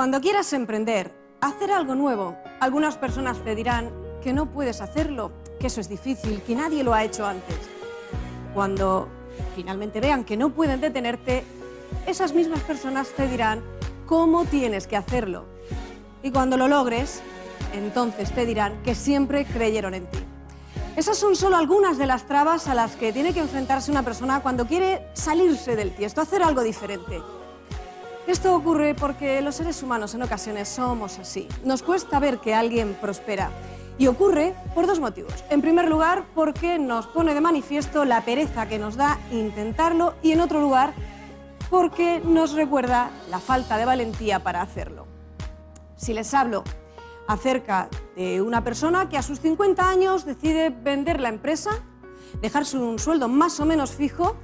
Cuando quieras emprender, hacer algo nuevo, algunas personas te dirán que no puedes hacerlo, que eso es difícil, que nadie lo ha hecho antes. Cuando finalmente vean que no pueden detenerte, esas mismas personas te dirán cómo tienes que hacerlo. Y cuando lo logres, entonces te dirán que siempre creyeron en ti. Esas son solo algunas de las trabas a las que tiene que enfrentarse una persona cuando quiere salirse del tiesto, hacer algo diferente. Esto ocurre porque los seres humanos en ocasiones somos así. Nos cuesta ver que alguien prospera. Y ocurre por dos motivos. En primer lugar, porque nos pone de manifiesto la pereza que nos da intentarlo, y en otro lugar, porque nos recuerda la falta de valentía para hacerlo. Si les hablo acerca de una persona que a sus 50 años decide vender la empresa, dejarse un sueldo más o menos fijo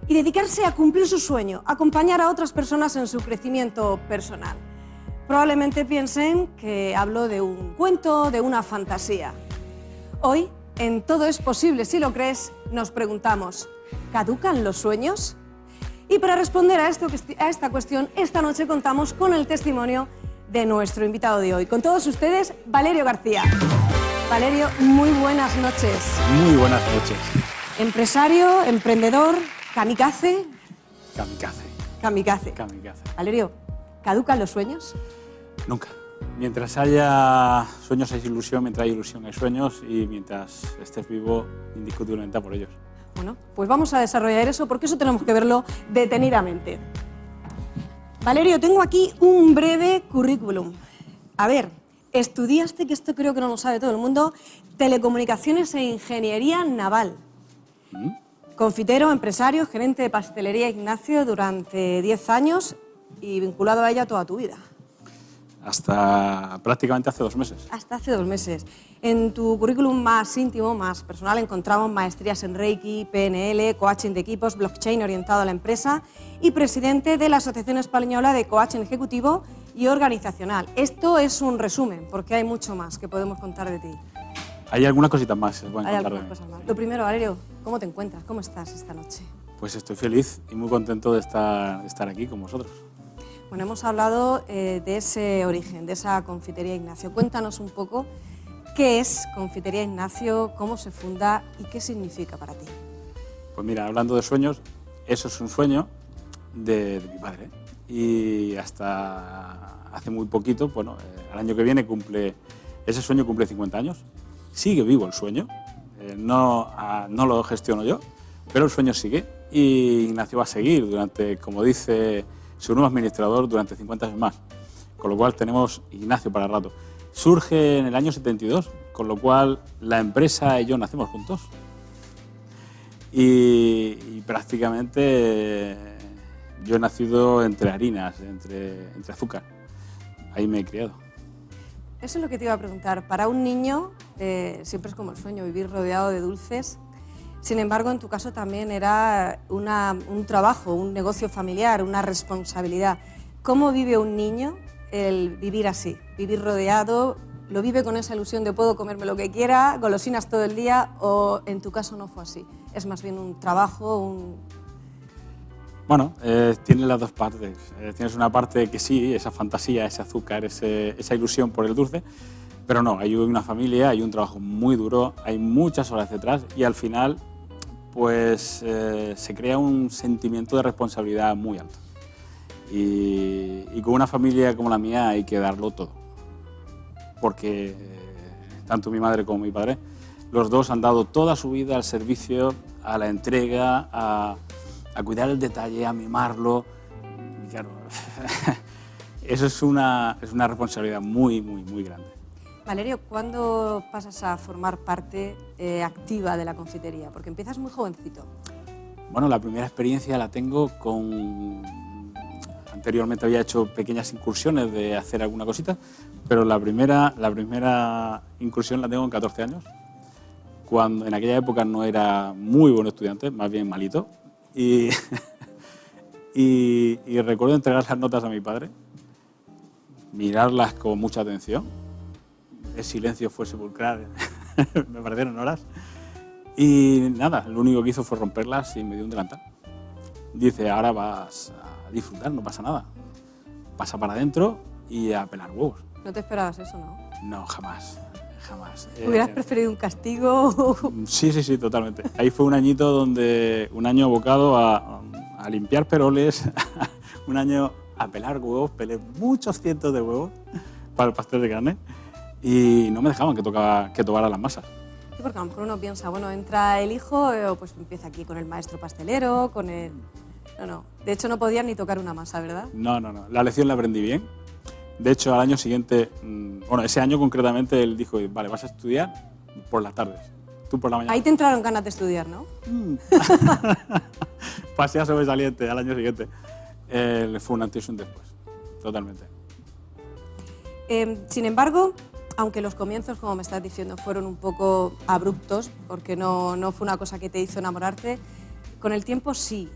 y dedicarse a cumplir su sueño, acompañar a otras personas en su crecimiento personal. Probablemente piensen que hablo de un cuento, de una fantasía. Hoy, en Todo es posible si lo crees, nos preguntamos, ¿caducan los sueños? Y para responder a esta cuestión, esta noche contamos con el testimonio de nuestro invitado de hoy. Con todos ustedes, Valerio García. Valerio, muy buenas noches. Muy buenas noches. Empresario, emprendedor, kamikaze. Kamikaze. Valerio, ¿caducan los sueños? Nunca. Mientras haya sueños hay ilusión, mientras hay ilusión hay sueños, y mientras estés vivo, indiscutiblemente por ellos. Bueno, pues vamos a desarrollar eso, porque eso tenemos que verlo detenidamente. Valerio, tengo aquí un breve currículum. A ver, estudiaste, que esto creo que no lo sabe todo el mundo, telecomunicaciones e ingeniería naval. Confitero, empresario, gerente de pastelería Ignacio durante 10 años y vinculado a ella toda tu vida. Hasta prácticamente hace 2 meses. Hasta hace 2 meses. En tu currículum más íntimo, más personal, encontramos maestrías en Reiki, PNL, coaching de equipos, blockchain orientado a la empresa y presidente de la Asociación Española de Coaching Ejecutivo y Organizacional. Esto es un resumen, porque hay mucho más que podemos contar de ti. Hay algunas cositas más que se pueden Hay contar algunas de mí. cosas más. Lo primero, Valerio, ¿cómo te encuentras? ¿Cómo estás esta noche? Pues estoy feliz y muy contento de estar aquí con vosotros. Bueno, hemos hablado de ese origen, de esa confitería Ignacio. Cuéntanos un poco qué es Confitería Ignacio, cómo se funda y qué significa para ti. Pues mira, hablando de sueños, eso es un sueño de mi padre. Y hasta hace muy poquito, bueno, el año que viene ese sueño cumple 50 años. Sigue vivo el sueño, no lo gestiono yo, pero el sueño sigue. Y Ignacio va a seguir durante, como dice su nuevo administrador, durante 50 años más. Con lo cual tenemos Ignacio para rato. Surge en el año 72, con lo cual la empresa y yo nacimos juntos. Y prácticamente yo he nacido entre harinas, entre azúcar. Ahí me he criado. Eso es lo que te iba a preguntar. Para un niño siempre es como el sueño, vivir rodeado de dulces. Sin embargo, en tu caso también era un trabajo, un negocio familiar, una responsabilidad. ¿Cómo vive un niño el vivir así? Vivir rodeado, ¿lo vive con esa ilusión de puedo comerme lo que quiera, golosinas todo el día, o en tu caso no fue así? Es más bien un trabajo, Bueno, tiene las dos partes. Tienes una parte que sí, esa fantasía, ese azúcar, esa ilusión por el dulce, pero no, hay una familia, hay un trabajo muy duro, hay muchas horas detrás y al final pues se crea un sentimiento de responsabilidad muy alto. Y con una familia como la mía hay que darlo todo, porque tanto mi madre como mi padre, los dos han dado toda su vida al servicio, a la entrega, a cuidar el detalle, a mimarlo. Y claro, eso es una responsabilidad muy, muy, muy grande. Valerio, ¿cuándo pasas a formar parte activa de la confitería? Porque empiezas muy jovencito. Bueno, la primera experiencia la tengo con... Anteriormente había hecho pequeñas incursiones de hacer alguna cosita, pero la primera incursión la tengo con 14 años, cuando en aquella época no era muy buen estudiante, más bien malito, y recuerdo entregar las notas a mi padre, mirarlas con mucha atención. El silencio fue sepulcral, me parecieron horas. Y nada, lo único que hizo fue romperlas y me dio un delantal. Dice, ahora vas a disfrutar, no pasa nada. Pasa para adentro y a pelar huevos. No te esperabas eso, ¿no? No, jamás, jamás. ¿Hubieras preferido un castigo? Sí, totalmente. Ahí fue un año abocado a limpiar peroles, un año a pelar huevos, pelé muchos cientos de huevos para el pastel de carne y no me dejaban que tomara las masas. Sí, porque a lo mejor uno piensa, bueno, entra el hijo, pues empieza aquí con el maestro pastelero, con el... No. De hecho, no podían ni tocar una masa, ¿verdad? No. La lección la aprendí bien. De hecho, al año siguiente, ese año concretamente, él dijo, vale, vas a estudiar por las tardes, tú por la mañana. Ahí te entraron ganas de estudiar, ¿no? Pasé a sobresaliente al año siguiente. Fue un antes y un después, totalmente. Sin embargo, aunque los comienzos, como me estás diciendo, fueron un poco abruptos, porque no fue una cosa que te hizo enamorarte, con el tiempo sí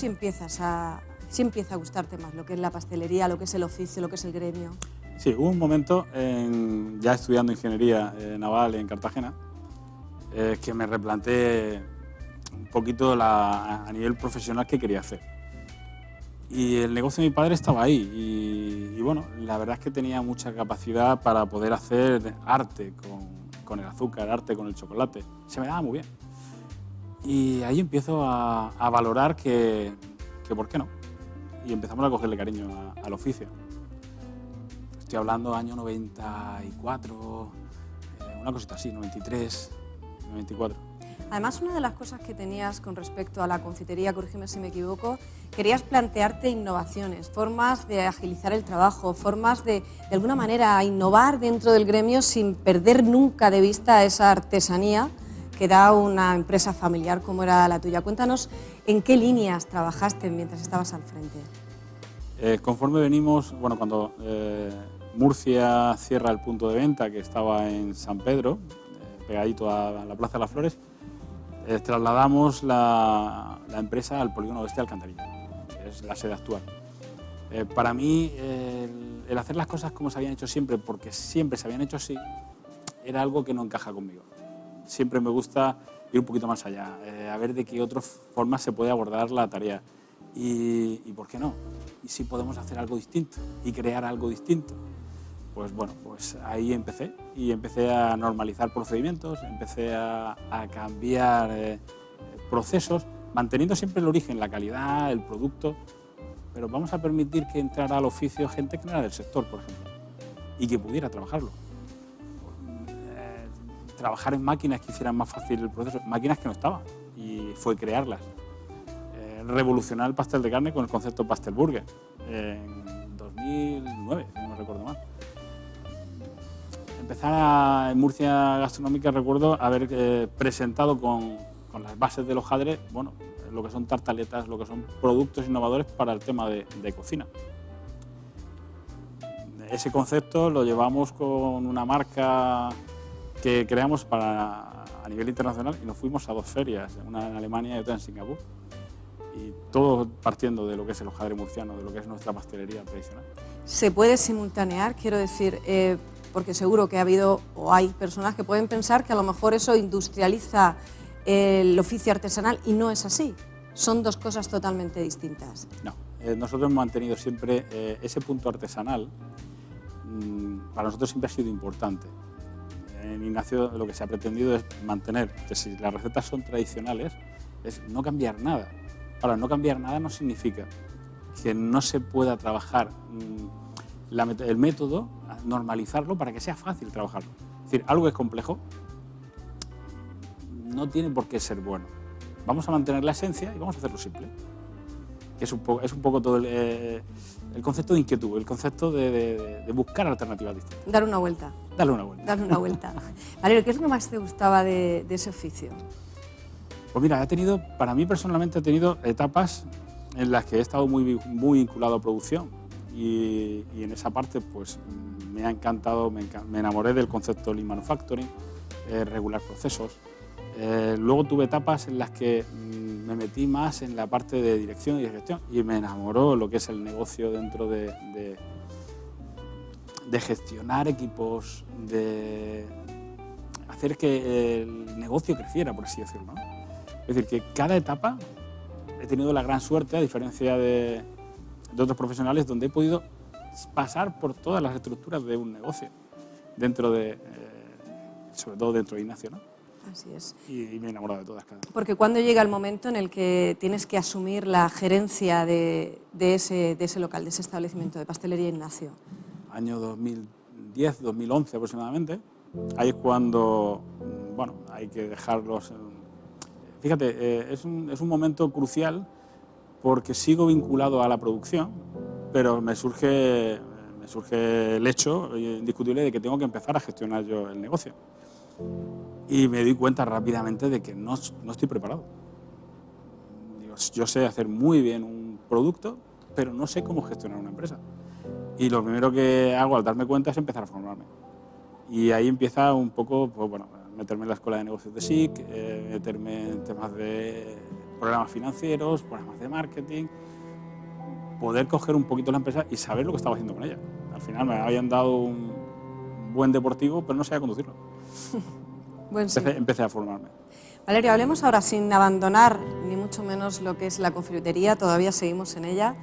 empieza a gustarte más lo que es la pastelería, lo que es el oficio, lo que es el gremio. Sí, hubo un momento, ya estudiando ingeniería naval en Cartagena, que me replanteé un poquito a nivel profesional qué quería hacer. Y el negocio de mi padre estaba ahí y bueno, la verdad es que tenía mucha capacidad para poder hacer arte con el azúcar, arte con el chocolate. Se me daba muy bien. Y ahí empiezo a valorar que ¿por qué no? Y empezamos a cogerle cariño al oficio. Estoy hablando año 94, una cosita así, 93, 94. Además, una de las cosas que tenías con respecto a la confitería, corrígeme si me equivoco, querías plantearte innovaciones, formas de agilizar el trabajo, formas de alguna manera, innovar dentro del gremio sin perder nunca de vista esa artesanía que da una empresa familiar como era la tuya. Cuéntanos en qué líneas trabajaste mientras estabas al frente. Conforme venimos, bueno, cuando Murcia cierra el punto de venta, que estaba en San Pedro, pegadito a la Plaza de las Flores, trasladamos la empresa al Polígono Oeste de Alcantarilla, que es la sede actual. Para mí, el hacer las cosas como se habían hecho siempre, porque siempre se habían hecho así, era algo que no encaja conmigo. Siempre me gusta ir un poquito más allá, a ver de qué otras formas se puede abordar la tarea. Y ¿por qué no? ¿Y si podemos hacer algo distinto y crear algo distinto? Pues bueno, pues ahí empecé a normalizar procedimientos, empecé a cambiar procesos, manteniendo siempre el origen, la calidad, el producto, pero vamos a permitir que entrara al oficio gente que no era del sector, por ejemplo, y que pudiera trabajarlo. Trabajar en máquinas que hicieran más fácil el proceso, máquinas que no estaban, y fue crearlas. Revolucionar el pastel de carne con el concepto pastel burger, en 2009, si no me recuerdo mal. Empezar en Murcia Gastronómica, recuerdo haber presentado con las bases del hojaldre, bueno, lo que son tartaletas, lo que son productos innovadores para el tema de cocina. Ese concepto lo llevamos con una marca que creamos a nivel internacional y nos fuimos a 2 ferias, una en Alemania y otra en Singapur. Y todo partiendo de lo que es el hojaldre murciano, de lo que es nuestra pastelería tradicional. ¿Se puede simultanear? Quiero decir, porque seguro que ha habido o hay personas que pueden pensar que a lo mejor eso industrializa el oficio artesanal y no es así. Son 2 cosas totalmente distintas. No, nosotros hemos mantenido siempre ese punto artesanal, para nosotros siempre ha sido importante. En Ignacio lo que se ha pretendido es mantener, que si las recetas son tradicionales, es no cambiar nada. Ahora, no cambiar nada no significa que no se pueda trabajar el método, normalizarlo para que sea fácil trabajarlo. Es decir, algo que es complejo no tiene por qué ser bueno. Vamos a mantener la esencia y vamos a hacerlo simple. Es un poco todo el concepto de inquietud, el concepto de buscar alternativas distintas. Dar una vuelta. Darle una vuelta. Darle una vuelta. Valerio, ¿qué es lo que más te gustaba de ese oficio? Pues mira, para mí personalmente he tenido etapas en las que he estado muy vinculado a producción y en esa parte pues me ha encantado, me enamoré del concepto Lean Manufacturing, regular procesos. Luego tuve etapas en las que me metí más en la parte de dirección y de gestión y me enamoró lo que es el negocio dentro de gestionar equipos, de hacer que el negocio creciera, por así decirlo, ¿no? Es decir, que cada etapa he tenido la gran suerte, a diferencia de otros profesionales, donde he podido pasar por todas las estructuras de un negocio, sobre todo dentro de Ignacio, ¿no? Así es. Y me he enamorado de todas cada una. Porque cuando llega el momento en el que tienes que asumir la gerencia de ese local, de ese establecimiento de Pastelería Ignacio. Año 2010, 2011 aproximadamente, ahí es cuando, bueno, hay que dejarlos. Fíjate, es un momento crucial porque sigo vinculado a la producción, pero me surge el hecho indiscutible de que tengo que empezar a gestionar yo el negocio. Y me di cuenta rápidamente de que no estoy preparado. Yo sé hacer muy bien un producto, pero no sé cómo gestionar una empresa. Y lo primero que hago al darme cuenta es empezar a formarme. Y ahí empieza un poco, pues, bueno, meterme en la escuela de negocios de SIC, meterme en temas de programas financieros, programas de marketing, poder coger un poquito la empresa y saber lo que estaba haciendo con ella. Al final me habían dado un buen deportivo, pero no sabía conducirlo. Empecé a formarme. Valerio, hablemos ahora sin abandonar ni mucho menos lo que es la confitería, todavía seguimos en ella.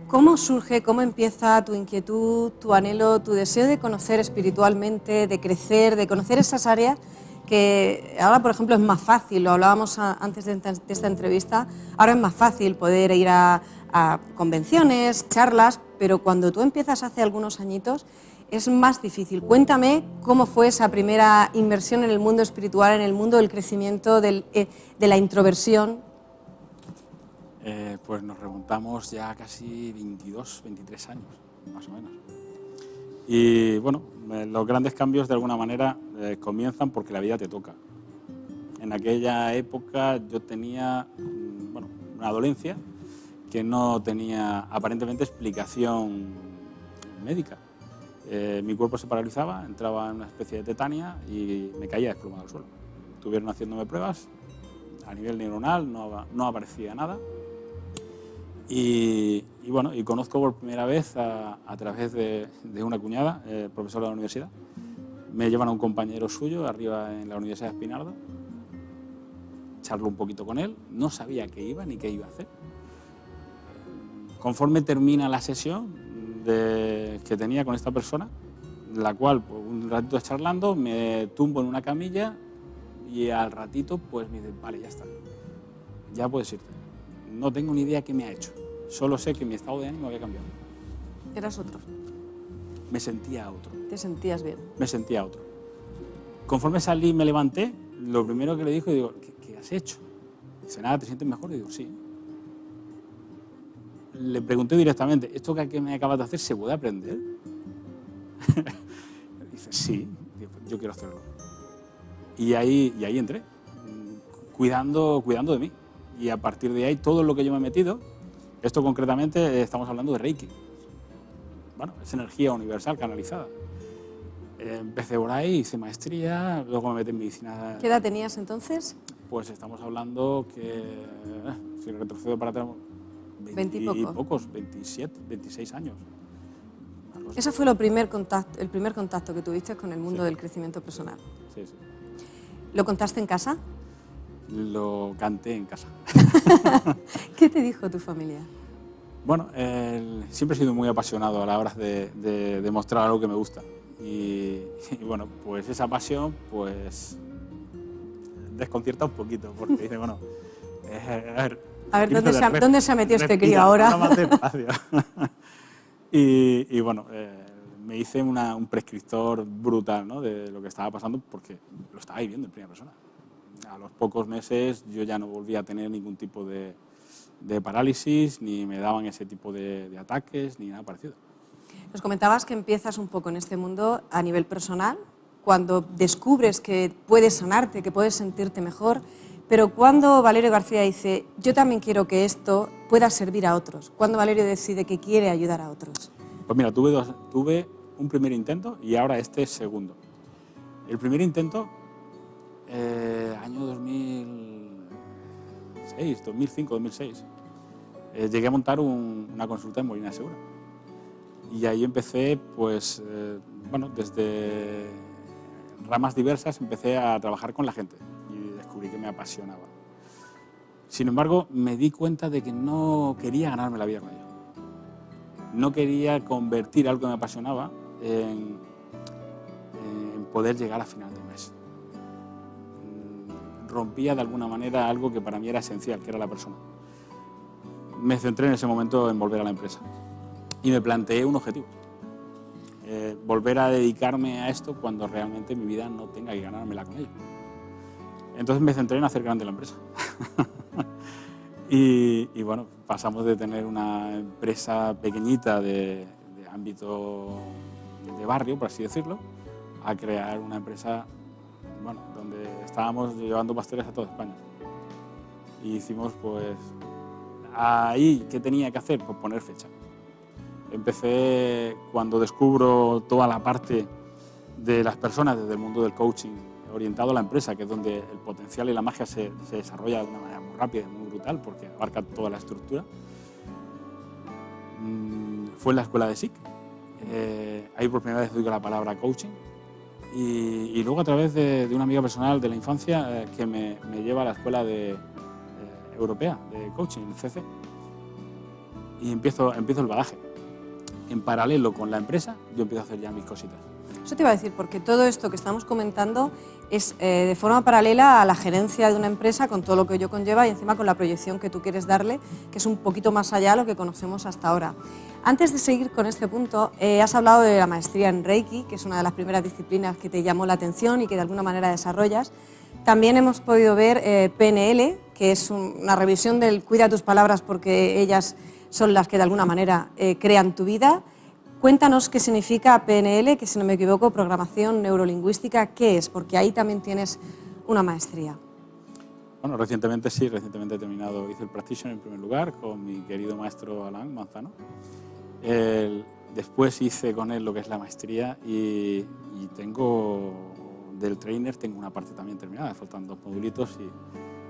¿Cómo surge, cómo empieza tu inquietud, tu anhelo, tu deseo de conocer espiritualmente, de crecer, de conocer esas áreas que ahora, por ejemplo, es más fácil, lo hablábamos antes de esta entrevista, ahora es más fácil poder ir a convenciones, charlas, pero cuando tú empiezas hace algunos añitos es más difícil. Cuéntame cómo fue esa primera inversión en el mundo espiritual, en el mundo del crecimiento, de la introversión. Pues nos remontamos ya casi 22, 23 años, más o menos. Y bueno, los grandes cambios de alguna manera comienzan porque la vida te toca. En aquella época yo tenía una dolencia que no tenía aparentemente explicación médica. Mi cuerpo se paralizaba, entraba en una especie de tetania y me caía desplomado al suelo. Estuvieron haciéndome pruebas, a nivel neuronal no aparecía nada. Y conozco por primera vez a través de una cuñada, profesor de la universidad. Me llevan a un compañero suyo arriba en la Universidad de Espinardo. Charlo un poquito con él, no sabía qué iba ni qué iba a hacer. Conforme termina la sesión que tenía con esta persona, la cual pues, un ratito charlando me tumbo en una camilla y al ratito pues me dicen, vale, ya está, ya puedes irte. No tengo ni idea qué me ha hecho, solo sé que mi estado de ánimo había cambiado. ¿Eras otro? Me sentía otro. ¿Te sentías bien? Me sentía otro. Conforme salí y me levanté, lo primero que le dije, digo, ¿qué has hecho? Dice, nada, ¿te sientes mejor? Y digo, sí. Le pregunté directamente, ¿esto que me acabas de hacer se puede aprender? Dice, sí, yo quiero hacerlo. Y ahí entré, cuidando de mí. Y a partir de ahí, todo lo que yo me he metido, esto concretamente estamos hablando de Reiki. Bueno, es energía universal canalizada. Empecé por ahí, hice maestría, luego me metí en medicina. ¿Qué edad tenías entonces? Pues estamos hablando que, si retrocedo para atrás, 20 y pocos, 27, 26 años. Ese fue el primer contacto que tuviste con el mundo del crecimiento personal. Sí, sí. ¿Lo contaste en casa? Lo canté en casa. ¿Qué te dijo tu familia? Bueno, siempre he sido muy apasionado a la hora de demostrar algo que me gusta. Y bueno, pues esa pasión pues desconcierta un poquito, porque dice, bueno, a ver, ¿dónde se ha metido este crío ahora? Más despacio. y bueno, me hice un prescriptor brutal, ¿no?, de lo que estaba pasando, porque lo estaba viviendo en primera persona. A los pocos meses yo ya no volví a tener ningún tipo de parálisis, ni me daban ese tipo de ataques, ni nada parecido. Nos comentabas que empiezas un poco en este mundo a nivel personal, cuando descubres que puedes sanarte, que puedes sentirte mejor, pero cuando Valerio García dice, yo también quiero que esto pueda servir a otros, ¿cuándo Valerio decide que quiere ayudar a otros? Pues mira, tuve un primer intento y ahora este es segundo. El primer intento, año 2006, 2005, 2006, llegué a montar una consulta en Molina de Segura. Y ahí empecé, pues, desde ramas diversas empecé a trabajar con la gente y descubrí que me apasionaba. Sin embargo, me di cuenta de que no quería ganarme la vida con ello. no quería convertir algo que me apasionaba en poder llegar a final de mes. Rompía de alguna manera algo que para mí era esencial, que era la persona. Me centré en ese momento en volver a la empresa y me planteé un objetivo. Volver a dedicarme a esto cuando realmente mi vida no tenga que ganármela con ello. Entonces me centré en hacer grande la empresa. y bueno, pasamos de tener una empresa pequeñita de ámbito de barrio, por así decirlo, a crear una empresa, bueno, donde estábamos llevando pasteles a toda España. Y hicimos, pues, ahí, ¿qué tenía que hacer? Pues poner fecha. Empecé cuando descubro toda la parte de las personas desde el mundo del coaching orientado a la empresa, que es donde el potencial y la magia se desarrolla de una manera muy rápida y muy brutal, porque abarca toda la estructura. Fue en la escuela de SIC. Ahí por primera vez digo la palabra coaching. Y luego a través de una amiga personal de la infancia que me lleva a la escuela europea de coaching, el CC. Y empiezo el bagaje. En paralelo con la empresa, yo empiezo a hacer ya mis cositas. Eso te iba a decir, porque todo esto que estamos comentando es de forma paralela a la gerencia de una empresa, con todo lo que ello conlleva y encima con la proyección que tú quieres darle, que es un poquito más allá de lo que conocemos hasta ahora. Antes de seguir con este punto, has hablado de la maestría en Reiki, que es una de las primeras disciplinas que te llamó la atención y que de alguna manera desarrollas. También hemos podido ver PNL, que es una revisión del cuida tus palabras porque ellas son las que de alguna manera crean tu vida. Cuéntanos qué significa PNL, que si no me equivoco, programación neurolingüística, ¿qué es? Porque ahí también tienes una maestría. Bueno, recientemente he terminado, hice el practitioner en primer lugar con mi querido maestro Alan Manzano. Después hice con él lo que es la maestría y del trainer tengo una parte también terminada, faltan 2 modulitos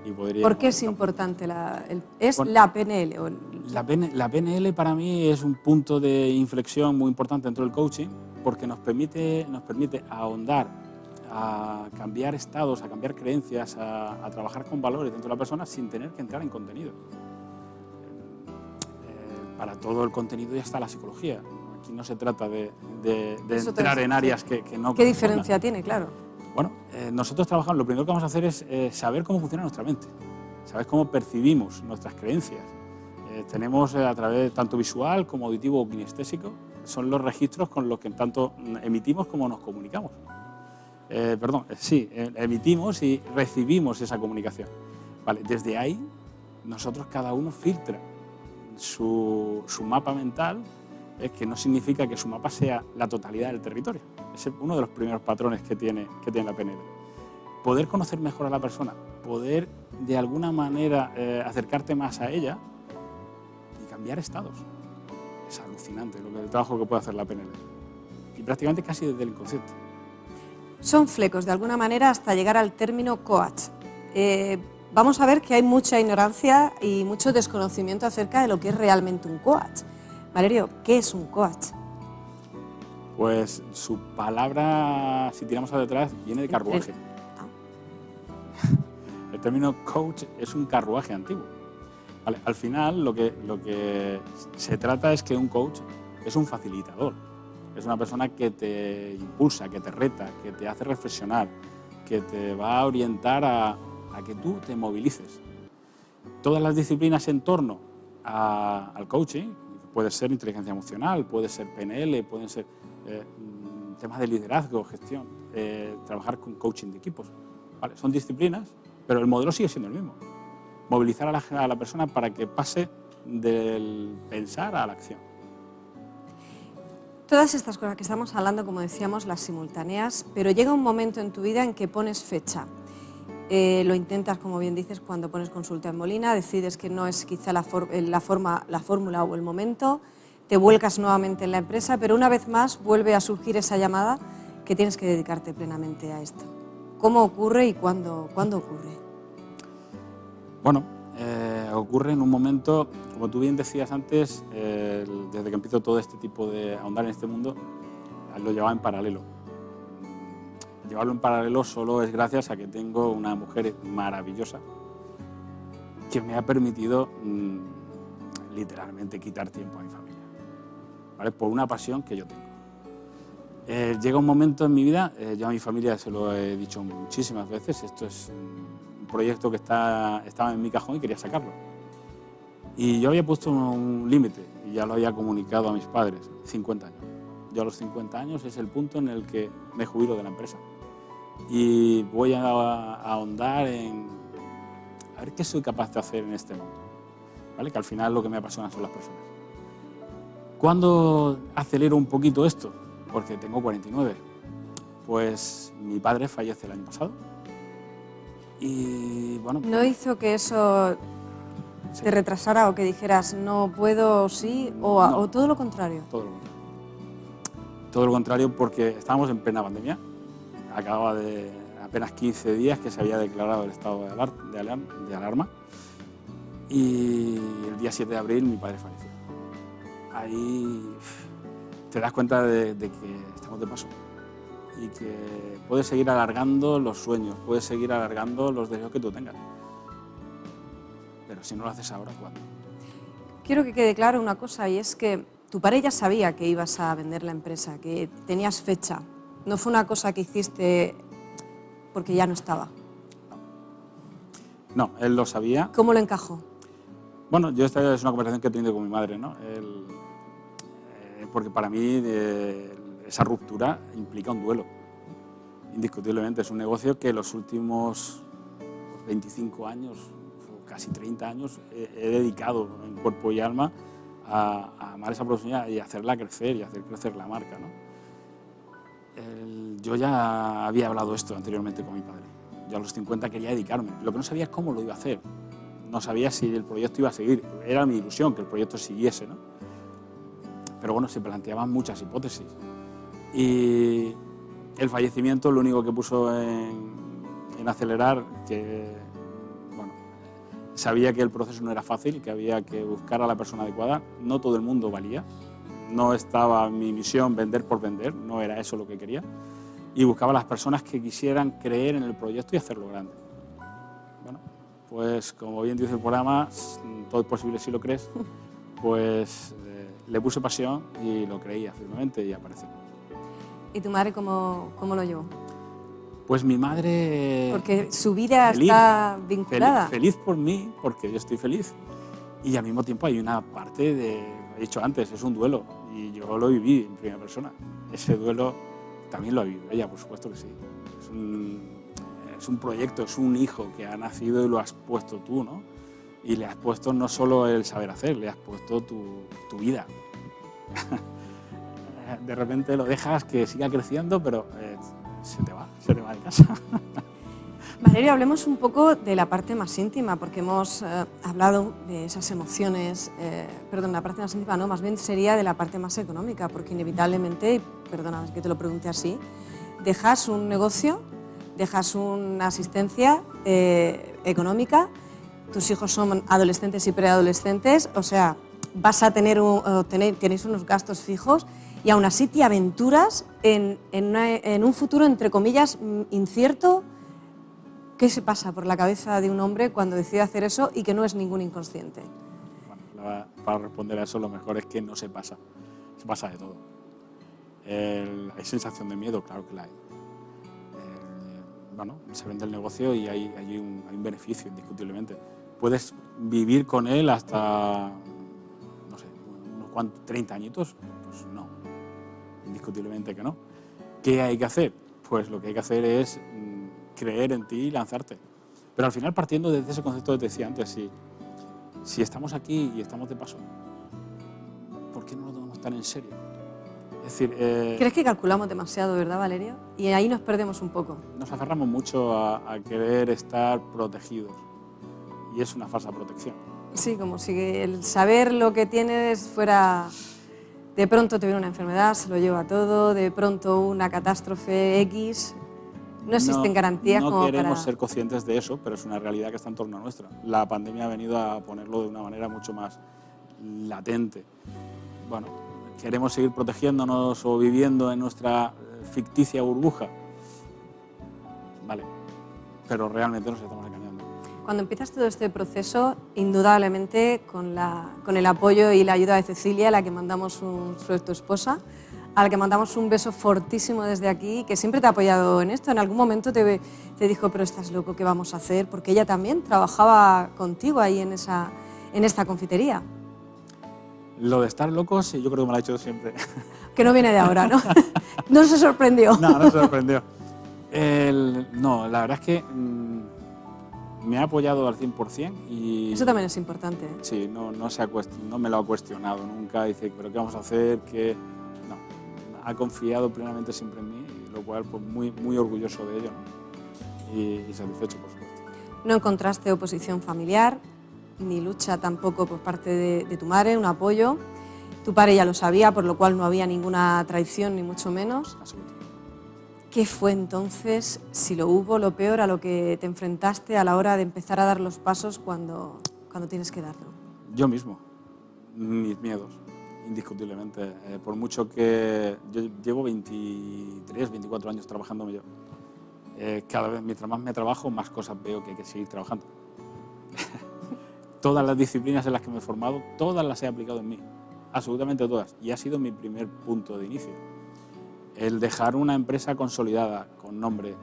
y podría... ¿Por qué es importante la PNL? La PNL para mí es un punto de inflexión muy importante dentro del coaching porque nos permite ahondar, a cambiar estados, a cambiar creencias, a trabajar con valores dentro de la persona sin tener que entrar en contenido. Para todo el contenido ya está la psicología. Aquí no se trata de entrar en áreas que no... ¿Qué diferencia tiene? Claro. Bueno, nosotros trabajamos, lo primero que vamos a hacer es saber cómo funciona nuestra mente, saber cómo percibimos nuestras creencias. Tenemos a través tanto visual como auditivo o kinestésico, son los registros con los que tanto emitimos como nos comunicamos. Emitimos y recibimos esa comunicación. Vale, desde ahí, nosotros cada uno filtra su mapa mental, que no significa que su mapa sea la totalidad del territorio. Ese es uno de los primeros patrones que tiene la PNL. Poder conocer mejor a la persona, poder de alguna manera acercarte más a ella y cambiar estados. Es alucinante el trabajo que puede hacer la PNL. Y prácticamente casi desde el inconsciente. Son flecos de alguna manera hasta llegar al término coach. Vamos a ver que hay mucha ignorancia y mucho desconocimiento acerca de lo que es realmente un coach. Valerio, ¿qué es un coach? Pues su palabra, si tiramos a detrás, viene de carruaje. El término coach es un carruaje antiguo. Vale, al final lo que se trata es que un coach es un facilitador. Es una persona que te impulsa, que te reta, que te hace reflexionar, que te va a orientar a que tú te movilices. Todas las disciplinas en torno al coaching, puede ser inteligencia emocional, puede ser PNL, pueden ser temas de liderazgo, gestión, trabajar con coaching de equipos. ¿Vale? Son disciplinas, pero el modelo sigue siendo el mismo. Movilizar a la persona para que pase del pensar a la acción. Todas estas cosas que estamos hablando, como decíamos, las simultaneas, pero llega un momento en tu vida en que pones fecha. Lo intentas, como bien dices, cuando pones consulta en Molina, decides que no es quizá la fórmula o el momento, te vuelcas nuevamente en la empresa, pero una vez más vuelve a surgir esa llamada que tienes que dedicarte plenamente a esto. ¿Cómo ocurre y cuándo ocurre? Bueno, ocurre en un momento, como tú bien decías antes, desde que empiezo todo este tipo de ahondar en este mundo, lo llevaba en paralelo. Llevarlo en paralelo solo es gracias a que tengo una mujer maravillosa que me ha permitido literalmente quitar tiempo a mi familia. ¿vale? Por una pasión que yo tengo. Llega un momento en mi vida, yo a mi familia se lo he dicho muchísimas veces, esto es un proyecto que estaba en mi cajón y quería sacarlo. Y yo había puesto un límite y ya lo había comunicado a mis padres, 50 años. Yo a los 50 años es el punto en el que me jubilo de la empresa. Y voy a ahondar en a ver qué soy capaz de hacer en este mundo, ¿vale? Que al final lo que me apasiona son las personas. ¿Cuándo acelero un poquito esto? Porque tengo 49. Pues mi padre fallece el año pasado. Y bueno... ¿No hizo que eso te retrasara o que dijeras no puedo, sí, o todo lo contrario? Todo lo contrario. Todo lo contrario, porque estábamos en plena pandemia. Acababa de apenas 15 días que se había declarado el estado de alarma. Y el día 7 de abril mi padre falleció. Ahí te das cuenta de que estamos de paso y que puedes seguir alargando los sueños, puedes seguir alargando los deseos que tú tengas. Pero si no lo haces ahora, ¿cuándo? Quiero que quede claro una cosa, y es que tu padre ya sabía que ibas a vender la empresa, que tenías fecha. No fue una cosa que hiciste porque ya no estaba. No, él lo sabía. ¿Cómo lo encajó? Bueno, esta es una conversación que he tenido con mi madre, ¿no? Porque para mí esa ruptura implica un duelo. Indiscutiblemente es un negocio que los últimos 25 años, casi 30 años, he dedicado en cuerpo y alma a amar esa profesión y hacerla crecer y hacer crecer la marca, ¿no? Yo ya había hablado esto anteriormente con mi padre. Yo a los 50 quería dedicarme. Lo que no sabía es cómo lo iba a hacer. No sabía si el proyecto iba a seguir. Era mi ilusión que el proyecto siguiese, ¿no? Pero bueno, se planteaban muchas hipótesis. Y el fallecimiento lo único que puso en acelerar, que bueno, sabía que el proceso no era fácil, que había que buscar a la persona adecuada. No todo el mundo valía. No estaba mi misión vender por vender, no era eso lo que quería. Y buscaba a las personas que quisieran creer en el proyecto y hacerlo grande. Bueno, pues como bien dice el programa, todo es posible si lo crees, pues le puse pasión y lo creía firmemente y apareció. ¿Y tu madre cómo lo llevó? Pues mi madre... Porque su vida feliz, está vinculada. Feliz por mí, porque yo estoy feliz. Y al mismo tiempo hay una parte he dicho antes, es un duelo. Y yo lo viví en primera persona. Ese duelo también lo ha vivido ella, por supuesto que sí. Es un proyecto, es un hijo que ha nacido y lo has puesto tú, ¿no? Y le has puesto no solo el saber hacer, le has puesto tu vida. De repente lo dejas que siga creciendo, pero se te va de casa. Valerio, hablemos un poco de la parte más íntima, porque hemos hablado de esas emociones, la parte más íntima no, más bien sería de la parte más económica, porque inevitablemente, perdona que te lo pregunte así, dejas un negocio, dejas una asistencia económica, tus hijos son adolescentes y preadolescentes, o sea, vas a tenéis unos gastos fijos y aún así te aventuras en un futuro, entre comillas, incierto. ¿Qué se pasa por la cabeza de un hombre cuando decide hacer eso y que no es ningún inconsciente? Bueno, para responder a eso lo mejor es que no se pasa de todo. ¿Hay sensación de miedo? Claro que la hay. Se vende el negocio y hay un beneficio indiscutiblemente. Puedes vivir con él hasta, no sé, unos cuantos, 30 añitos, pues no, indiscutiblemente que no. ¿Qué hay que hacer? Pues lo que hay que hacer es creer en ti y lanzarte. Pero al final partiendo desde ese concepto que te decía antes, si estamos aquí y estamos de paso, ¿por qué no lo tomamos tan en serio? Es decir, ¿crees que calculamos demasiado, verdad, Valerio? Y ahí nos perdemos un poco. Nos aferramos mucho a querer estar protegidos y es una falsa protección. Sí, como si el saber lo que tienes fuera... De pronto te viene una enfermedad, se lo lleva todo, de pronto una catástrofe X... No existen garantías como para... No queremos ser conscientes de eso, pero es una realidad que está en torno a nuestra. La pandemia ha venido a ponerlo de una manera mucho más latente. Bueno, queremos seguir protegiéndonos o viviendo en nuestra ficticia burbuja. Vale, pero realmente nos estamos engañando. Cuando empiezas todo este proceso, indudablemente con el apoyo y la ayuda de Cecilia, a la que mandamos tu esposa, a la que mandamos un beso fortísimo desde aquí, que siempre te ha apoyado en esto. En algún momento te dijo, pero estás loco, ¿qué vamos a hacer? Porque ella también trabajaba contigo ahí en esta confitería. Lo de estar loco, sí, yo creo que me lo ha dicho siempre. Que no viene de ahora, ¿no? No se sorprendió. No, no se sorprendió. No, la verdad es que me ha apoyado al 100% y... Eso también es importante, ¿eh? Sí, no me lo ha cuestionado nunca. Dice, ¿pero qué vamos a hacer? No, ha confiado plenamente siempre en mí, y lo cual pues muy, muy orgulloso de ello, ¿no? Y satisfecho, por supuesto. No encontraste oposición familiar, ni lucha tampoco por parte de tu madre, un apoyo. Tu padre ya lo sabía, por lo cual no había ninguna traición, ni mucho menos. Absolutamente. ¿Qué fue entonces, si lo hubo, lo peor a lo que te enfrentaste a la hora de empezar a dar los pasos cuando tienes que darlo? Yo mismo, mis miedos, indiscutiblemente. Por mucho que yo llevo 23, 24 años trabajándome yo. Cada vez, mientras más me trabajo, más cosas veo que hay que seguir trabajando. Todas las disciplinas en las que me he formado, todas las he aplicado en mí, absolutamente todas. Y ha sido mi primer punto de inicio. El dejar una empresa consolidada, con nombre,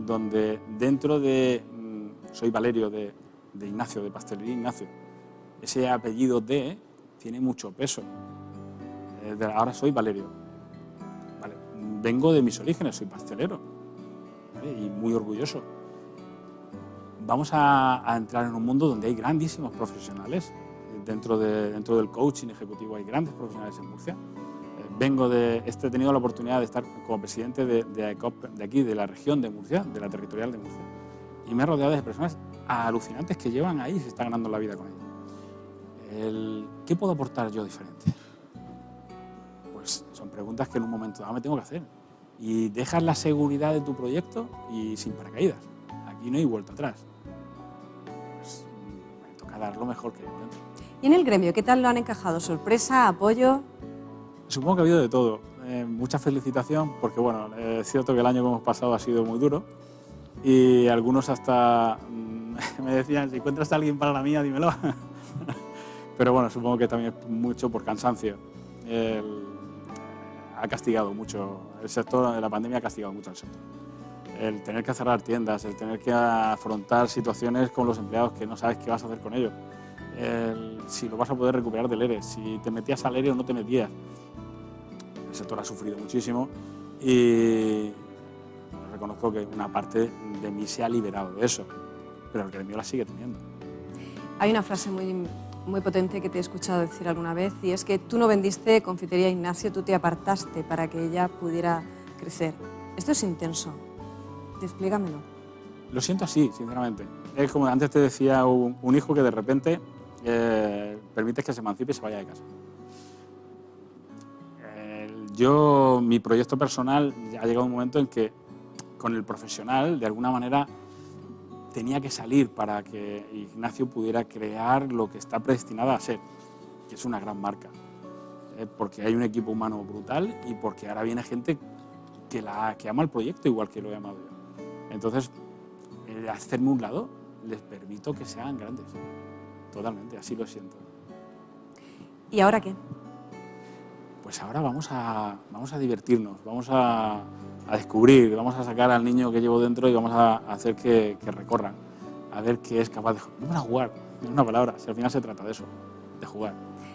donde dentro de... Soy Valerio de Ignacio, de Pastelería Ignacio. Ese apellido de tiene mucho peso. Ahora soy Valerio. Vale. Vengo de mis orígenes, soy pastelero, ¿vale? Y muy orgulloso. Vamos a entrar en un mundo donde hay grandísimos profesionales. Dentro del coaching ejecutivo hay grandes profesionales en Murcia. He tenido la oportunidad de estar como presidente de aquí, de la región de Murcia, de la territorial de Murcia, y me he rodeado de personas alucinantes que llevan ahí y se están ganando la vida con ello. ¿Qué puedo aportar yo diferente? Pues son preguntas que en un momento dado me tengo que hacer. Y dejas la seguridad de tu proyecto y sin paracaídas. Aquí no hay vuelta atrás. Pues me toca dar lo mejor que yo dentro. ¿Y en el gremio qué tal lo han encajado? ¿Sorpresa, apoyo? Supongo que ha habido de todo. Mucha felicitación, porque bueno, es cierto que el año que hemos pasado ha sido muy duro y algunos hasta me decían, si encuentras a alguien para la mía, dímelo. Pero bueno, supongo que también es mucho por cansancio. Ha castigado mucho el sector, la pandemia ha castigado mucho al sector. El tener que cerrar tiendas, el tener que afrontar situaciones con los empleados que no sabes qué vas a hacer con ellos. Si lo vas a poder recuperar del ERE, si te metías al ERE o no te metías. El sector ha sufrido muchísimo y reconozco que una parte de mí se ha liberado de eso, pero el gremio la sigue teniendo. Hay una frase muy, muy potente que te he escuchado decir alguna vez y es que tú no vendiste Confitería Ignacio, tú te apartaste para que ella pudiera crecer. Esto es intenso. Explícamelo. Lo siento así, sinceramente. Es como antes te decía, un hijo que de repente permites que se emancipe y se vaya de casa. Mi proyecto personal, ha llegado un momento en que con el profesional, de alguna manera, tenía que salir para que Ignacio pudiera crear lo que está predestinado a ser, que es una gran marca. Porque hay un equipo humano brutal y porque ahora viene gente que ama el proyecto igual que lo he amado yo. Entonces, hacerme un lado, les permito que sean grandes. Totalmente, así lo siento. ¿Y ahora qué? Pues ahora vamos a divertirnos, vamos a descubrir, vamos a sacar al niño que llevo dentro y vamos a hacer que recorran, a ver qué es capaz de... Vamos a jugar, es una palabra, si al final se trata de eso, de jugar.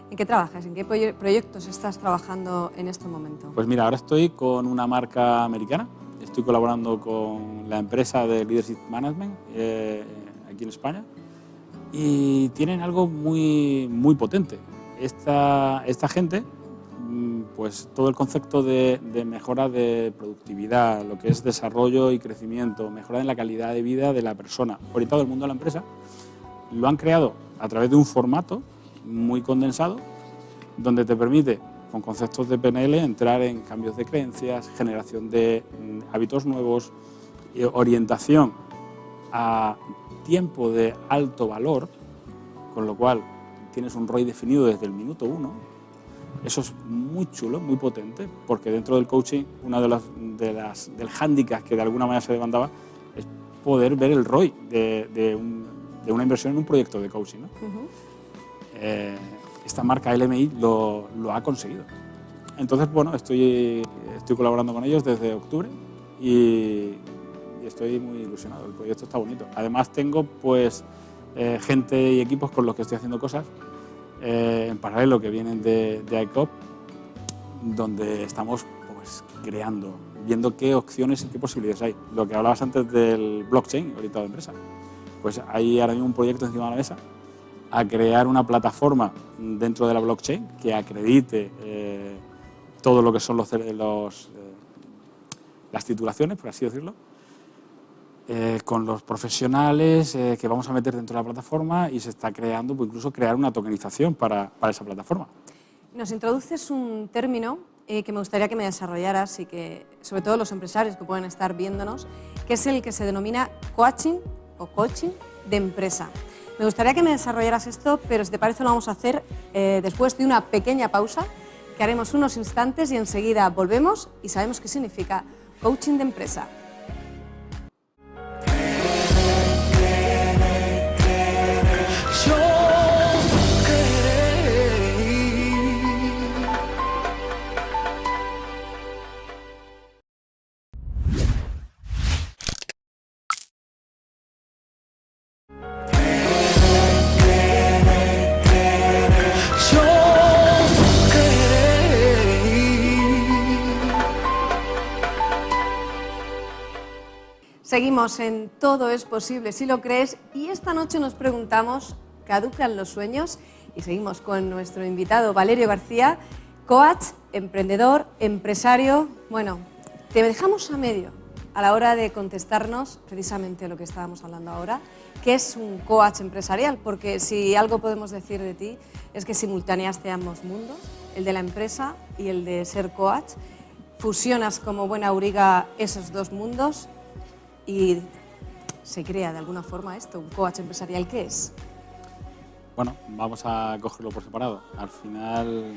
¿En qué trabajas? ¿En qué proyectos estás trabajando en este momento? Pues mira, ahora estoy con una marca americana, estoy colaborando con la empresa de Leadership Management aquí en España y tienen algo muy, muy potente. Esta gente, pues todo el concepto de mejora de productividad, lo que es desarrollo y crecimiento, mejora en la calidad de vida de la persona, orientado al mundo de la empresa, lo han creado a través de un formato muy condensado, donde te permite, con conceptos de PNL, entrar en cambios de creencias, generación de hábitos nuevos, orientación a tiempo de alto valor, con lo cual tienes un ROI definido desde el minuto 1. Eso es muy chulo, muy potente, porque dentro del coaching uno del hándicap que de alguna manera se demandaba es poder ver el ROI de de una inversión en un proyecto de coaching, ¿no? Esta marca LMI lo ha conseguido. Entonces, bueno, estoy colaborando con ellos desde octubre y estoy muy ilusionado. El proyecto está bonito. Además, tengo pues gente y equipos con los que estoy haciendo cosas en paralelo que vienen de ICOP, donde estamos pues creando, viendo qué opciones y qué posibilidades hay. Lo que hablabas antes del blockchain, ahorita de empresa, pues hay ahora mismo un proyecto encima de la mesa a crear una plataforma dentro de la blockchain que acredite todo lo que son las titulaciones, por así decirlo, con los profesionales que vamos a meter dentro de la plataforma, y se está creando, pues incluso crear una tokenización para esa plataforma. Nos introduces un término que me gustaría que me desarrollaras y que, sobre todo los empresarios que pueden estar viéndonos, que es el que se denomina coaching o coaching de empresa. Me gustaría que me desarrollaras esto, pero si te parece lo vamos a hacer después de una pequeña pausa, que haremos unos instantes y enseguida volvemos y sabemos qué significa coaching de empresa. Seguimos en Todo es posible si lo crees, y esta noche nos preguntamos, ¿caducan los sueños? Y seguimos con nuestro invitado Valerio García, coach, emprendedor, empresario. Bueno, te dejamos a medio a la hora de contestarnos precisamente lo que estábamos hablando ahora, que es un coach empresarial, porque si algo podemos decir de ti es que simultaneaste ambos mundos, el de la empresa y el de ser coach, fusionas como buena auriga esos dos mundos y se crea de alguna forma esto, un coach empresarial. ¿Qué es? Bueno, vamos a cogerlo por separado. Al final,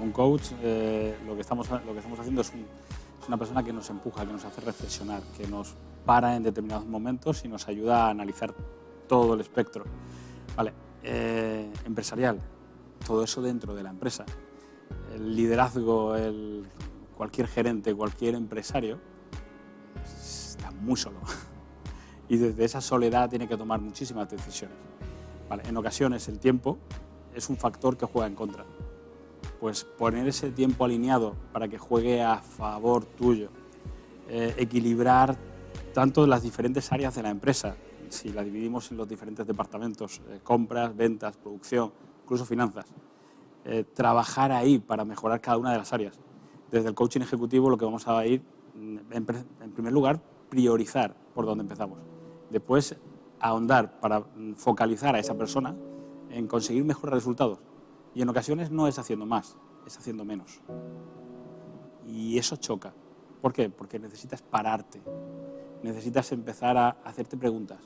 un coach, lo que estamos haciendo es una persona que nos empuja, que nos hace reflexionar, que nos para en determinados momentos y nos ayuda a analizar todo el espectro. Vale, empresarial, todo eso dentro de la empresa. El liderazgo, cualquier gerente, cualquier empresario está muy solo y desde esa soledad tiene que tomar muchísimas decisiones. Vale, en ocasiones el tiempo es un factor que juega en contra. Pues poner ese tiempo alineado para que juegue a favor tuyo, equilibrar tanto las diferentes áreas de la empresa, si la dividimos en los diferentes departamentos, compras, ventas, producción, incluso finanzas, trabajar ahí para mejorar cada una de las áreas. Desde el coaching ejecutivo lo que vamos a ir, en primer lugar, priorizar por dónde empezamos. Después, ahondar para focalizar a esa persona en conseguir mejores resultados. Y en ocasiones no es haciendo más, es haciendo menos. Y eso choca. ¿Por qué? Porque necesitas pararte, necesitas empezar a hacerte preguntas.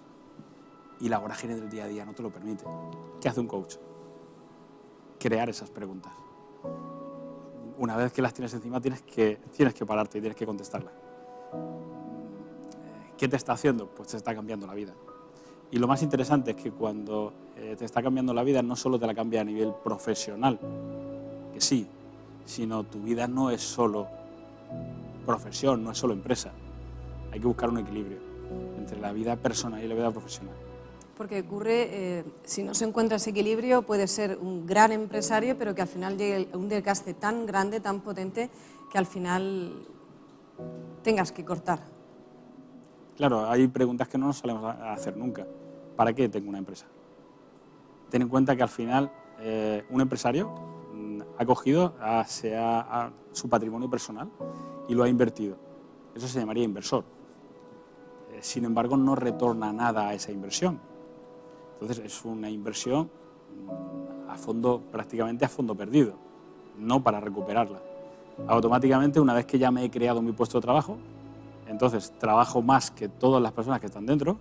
Y la vorágine del día a día no te lo permite. ¿Qué hace un coach? Crear esas preguntas. Una vez que las tienes encima, tienes que pararte y tienes que contestarlas. ¿Qué te está haciendo? Pues te está cambiando la vida. Y lo más interesante es que cuando te está cambiando la vida, no solo te la cambia a nivel profesional, que sí, sino tu vida no es solo profesión, no es solo empresa. Hay que buscar un equilibrio entre la vida personal y la vida profesional. Porque ocurre, si no se encuentra ese equilibrio, puede ser un gran empresario, pero que al final llegue a un desgaste tan grande, tan potente, que al final tengas que cortar. Claro, hay preguntas que no nos solemos hacer nunca. ¿Para qué tengo una empresa? Ten en cuenta que al final un empresario ha cogido a su patrimonio personal y lo ha invertido. Eso se llamaría inversor. Sin embargo, no retorna nada a esa inversión. Entonces, es una inversión prácticamente a fondo perdido, no para recuperarla. Automáticamente, una vez que ya me he creado mi puesto de trabajo, entonces trabajo más que todas las personas que están dentro,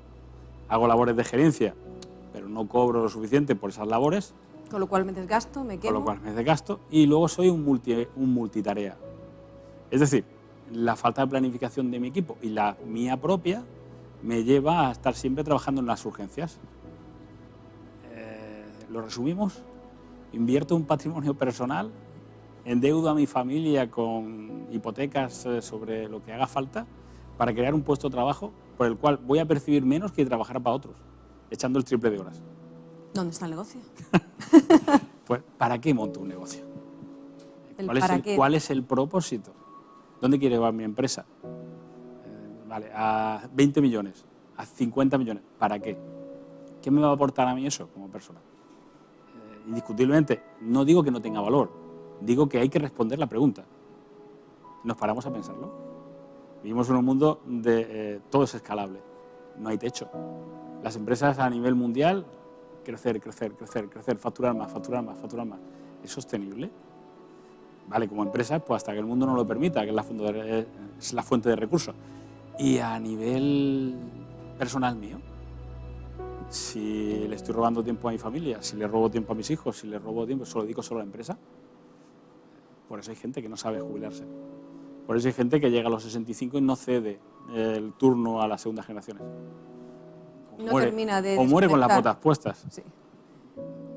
hago labores de gerencia, pero no cobro lo suficiente por esas labores. Con lo cual me desgasto, me quemo. Con lo cual me desgasto y luego soy un multitarea. Es decir, la falta de planificación de mi equipo y la mía propia me lleva a estar siempre trabajando en las urgencias. lo resumimos, invierto un patrimonio personal, endeudo a mi familia con hipotecas sobre lo que haga falta para crear un puesto de trabajo por el cual voy a percibir menos que trabajar para otros, echando el triple de horas. ¿Dónde está el negocio? Pues, ¿para qué monto un negocio? ¿Qué? ¿Cuál es el propósito? ¿Dónde quiere llevar mi empresa? Vale, a 20 millones, a 50 millones. ¿Para qué? ¿Qué me va a aportar a mí eso como persona? Indiscutiblemente, no digo que no tenga valor, digo que hay que responder la pregunta. Nos paramos a pensarlo. Vivimos en un mundo de todo es escalable, no hay techo. Las empresas a nivel mundial, crecer, facturar más. ¿Es sostenible? Vale, como empresa, pues hasta que el mundo no lo permita, que es la fuente de recursos. Y a nivel personal mío, si le estoy robando tiempo a mi familia, si le robo tiempo a mis hijos, si le robo tiempo, solo dedico solo a la empresa. Por eso hay gente que no sabe jubilarse. Por eso hay gente que llega a los 65 y no cede el turno a las segundas generaciones. O muere con las botas puestas. Sí.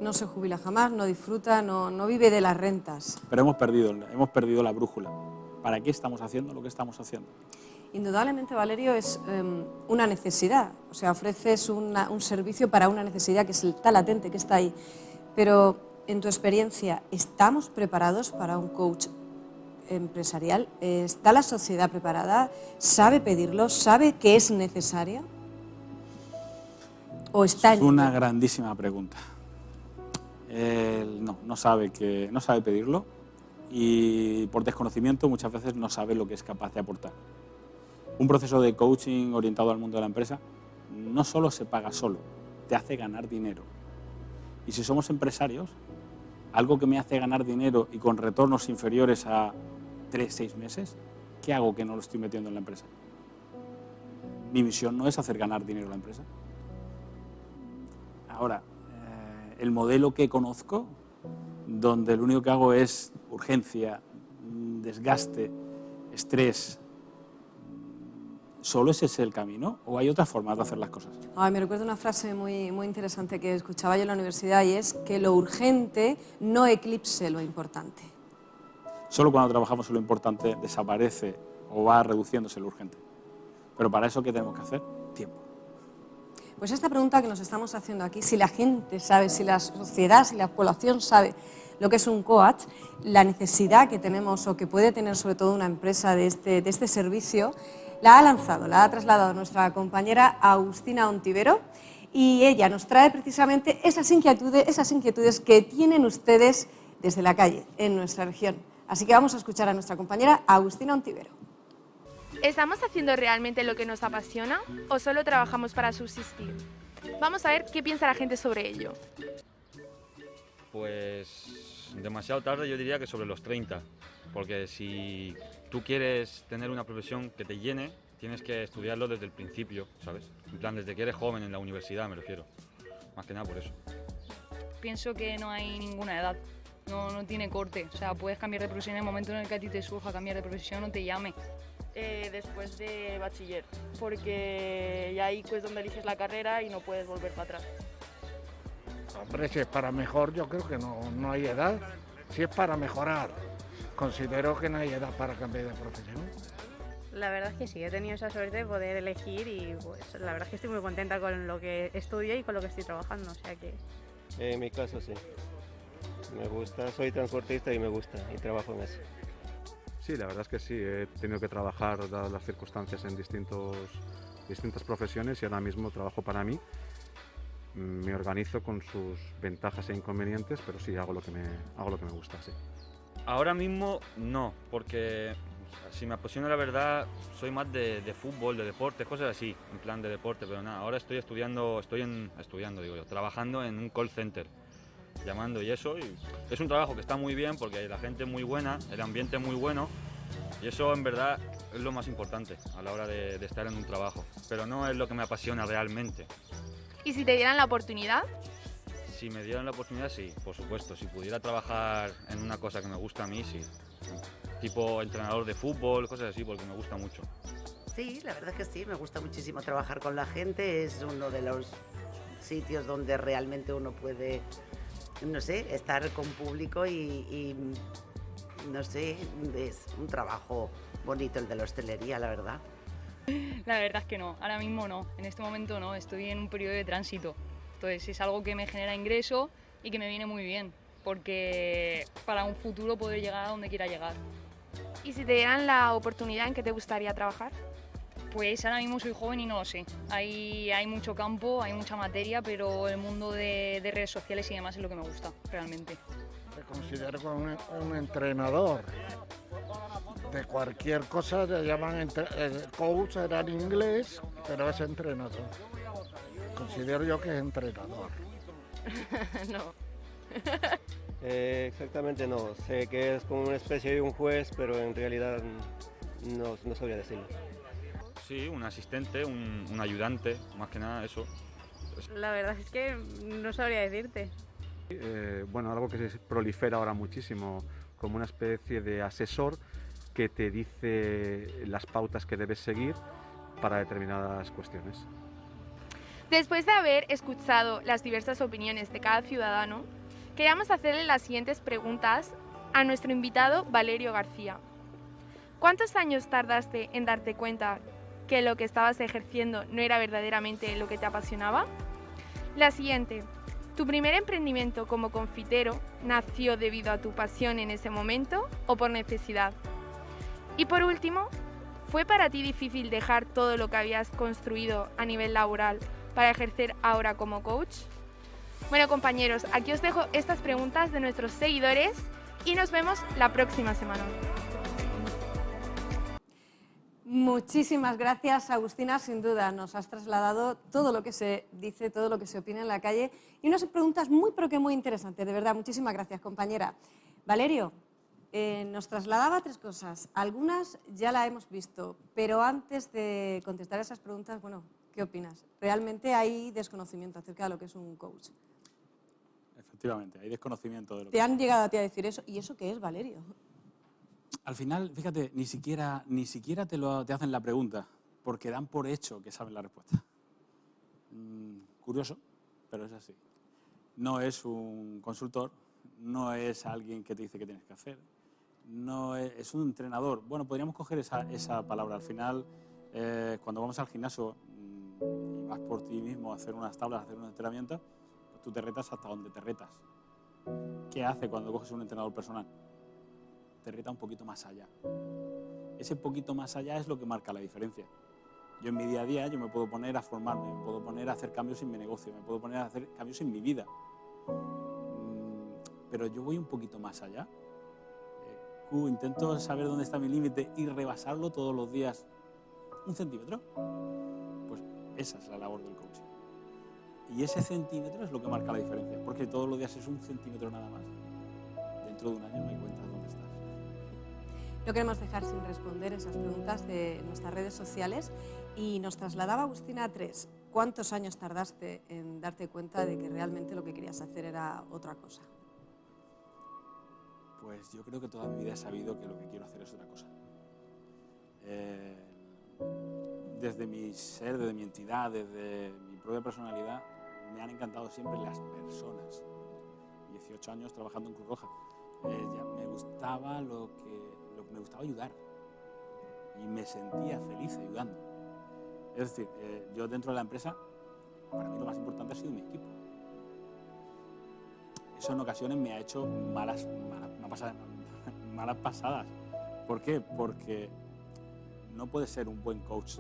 No se jubila jamás, no disfruta, no vive de las rentas. Pero hemos perdido la brújula. ¿Para qué estamos haciendo lo que estamos haciendo? Indudablemente, Valerio, es una necesidad. O sea, ofreces un servicio para una necesidad que está latente, que está ahí. Pero, en tu experiencia, ¿estamos preparados para un coach empresarial? ¿Está la sociedad preparada? ¿Sabe pedirlo? ¿Sabe que es necesaria? ¿O está es una grandísima pregunta. No sabe pedirlo y por desconocimiento muchas veces no sabe lo que es capaz de aportar. Un proceso de coaching orientado al mundo de la empresa no solo se paga solo, te hace ganar dinero. Y si somos empresarios, algo que me hace ganar dinero y con retornos inferiores a 3-6 meses, ¿qué hago que no lo estoy metiendo en la empresa? Mi misión no es hacer ganar dinero a la empresa. Ahora, el modelo que conozco, donde lo único que hago es urgencia, desgaste, estrés, ¿solo ese es el camino o hay otras formas de hacer las cosas? Me recuerdo una frase muy interesante que escuchaba yo en la universidad y es que lo urgente no eclipse lo importante. Solo cuando trabajamos en lo importante desaparece o va reduciéndose lo urgente. Pero para eso, ¿qué tenemos que hacer? Tiempo. Pues esta pregunta que nos estamos haciendo aquí, si la gente sabe, si la sociedad, si la población sabe lo que es un coach, la necesidad que tenemos o que puede tener sobre todo una empresa de este servicio, la ha trasladado nuestra compañera Agustina Ontivero y ella nos trae precisamente esas inquietudes que tienen ustedes desde la calle en nuestra región. Así que vamos a escuchar a nuestra compañera Agustina Ontivero. ¿Estamos haciendo realmente lo que nos apasiona o solo trabajamos para subsistir? Vamos a ver qué piensa la gente sobre ello. Pues demasiado tarde, yo diría que sobre los 30, porque si tú quieres tener una profesión que te llene, tienes que estudiarlo desde el principio, ¿sabes? En plan, desde que eres joven en la universidad, me refiero. Más que nada por eso. Pienso que no hay ninguna edad, no tiene corte. O sea, puedes cambiar de profesión en el momento en el que a ti te surja cambiar de profesión o te llame. Después de bachiller, porque ya ahí es donde eliges la carrera y no puedes volver para atrás. Hombre, si es para mejor, yo creo que no hay edad. Si es para mejorar, considero que no hay edad para cambiar de profesión. La verdad es que sí, he tenido esa suerte de poder elegir y pues la verdad es que estoy muy contenta con lo que estudio y con lo que estoy trabajando, o sea que... En mi caso sí, me gusta, soy transportista y me gusta y trabajo en eso. Sí, la verdad es que sí, he tenido que trabajar, dadas las circunstancias, en distintas profesiones y ahora mismo trabajo para mí. Me organizo con sus ventajas e inconvenientes, pero sí, hago lo que me gusta, sí. Ahora mismo no, porque si me apasiona la verdad, soy más de fútbol, de deporte, cosas así, en plan de deporte, pero nada, ahora estoy trabajando en un call center, llamando y eso, y es un trabajo que está muy bien porque la gente es muy buena, el ambiente es muy bueno y eso en verdad es lo más importante a la hora de estar en un trabajo, pero no es lo que me apasiona realmente. ¿Y si te dieran la oportunidad? Si me dieran la oportunidad, sí, por supuesto. Si pudiera trabajar en una cosa que me gusta a mí, sí. Tipo entrenador de fútbol, cosas así, porque me gusta mucho. Sí, la verdad es que sí, me gusta muchísimo trabajar con la gente. Es uno de los sitios donde realmente uno puede no sé, estar con público y no sé, es un trabajo bonito el de la hostelería, la verdad. La verdad es que no, ahora mismo no, en este momento no, estoy en un periodo de tránsito. Entonces es algo que me genera ingreso y que me viene muy bien, porque para un futuro poder llegar a donde quiera llegar. ¿Y si te dieran la oportunidad, en qué te gustaría trabajar? Pues ahora mismo soy joven y no lo sé. Hay mucho campo, hay mucha materia, pero el mundo de redes sociales y demás es lo que me gusta, realmente. Me considero como un entrenador. De cualquier cosa le llaman coach, era en inglés, pero es entrenador. Considero yo que es entrenador. No. Exactamente no, sé que es como una especie de un juez, pero en realidad no sabría decirlo. Sí, un asistente, un ayudante, más que nada eso. La verdad es que no sabría decirte. Bueno, algo que se prolifera ahora muchísimo, como una especie de asesor que te dice las pautas que debes seguir para determinadas cuestiones. Después de haber escuchado las diversas opiniones de cada ciudadano, queríamos hacerle las siguientes preguntas a nuestro invitado Valerio García. ¿Cuántos años tardaste en darte cuenta que lo que estabas ejerciendo no era verdaderamente lo que te apasionaba? La siguiente, ¿tu primer emprendimiento como confitero nació debido a tu pasión en ese momento o por necesidad? Y por último, ¿fue para ti difícil dejar todo lo que habías construido a nivel laboral para ejercer ahora como coach? Bueno, compañeros, aquí os dejo estas preguntas de nuestros seguidores y nos vemos la próxima semana. Muchísimas gracias, Agustina. Sin duda nos has trasladado todo lo que se dice, todo lo que se opina en la calle y unas preguntas muy, pero que muy interesantes. De verdad, muchísimas gracias, compañera. Valerio, nos trasladaba 3 cosas. Algunas ya la hemos visto, pero antes de contestar esas preguntas, bueno, ¿qué opinas? ¿Realmente hay desconocimiento acerca de lo que es un coach? Efectivamente, hay desconocimiento de lo ¿Te que han llegado a ti a decir eso? ¿Y eso qué es, Valerio? Al final, fíjate, ni siquiera te hacen la pregunta, porque dan por hecho que saben la respuesta. Curioso, pero es así. No es un consultor, no es alguien que te dice qué tienes que hacer, no es un entrenador. Bueno, podríamos coger esa palabra. Al final, cuando vamos al gimnasio y vas por ti mismo a hacer unas tablas, a hacer un entrenamiento, pues tú te retas hasta donde te retas. ¿Qué hace cuando coges un entrenador personal? Te reta un poquito más allá. Ese poquito más allá es lo que marca la diferencia. Yo en mi día a día yo me puedo poner a formarme, me puedo poner a hacer cambios en mi negocio, me puedo poner a hacer cambios en mi vida. Pero yo voy un poquito más allá. Intento saber dónde está mi límite y rebasarlo todos los días 1 centímetro. Pues esa es la labor del coaching. Y ese centímetro es lo que marca la diferencia, porque todos los días es 1 centímetro nada más. Dentro de un año me cuentas dónde estás. No queremos dejar sin responder esas preguntas de nuestras redes sociales y nos trasladaba Agustina a 3. ¿Cuántos años tardaste en darte cuenta de que realmente lo que querías hacer era otra cosa? Pues yo creo que toda mi vida he sabido que lo que quiero hacer es otra cosa. Desde mi ser, desde mi entidad, desde mi propia personalidad, me han encantado siempre las personas. 18 años trabajando en Cruz Roja. Ya me gustaba me gustaba ayudar y me sentía feliz ayudando. Es decir, yo dentro de la empresa, para mí lo más importante ha sido mi equipo. Eso en ocasiones me ha hecho malas pasadas. ¿Por qué? Porque no puedes ser un buen coach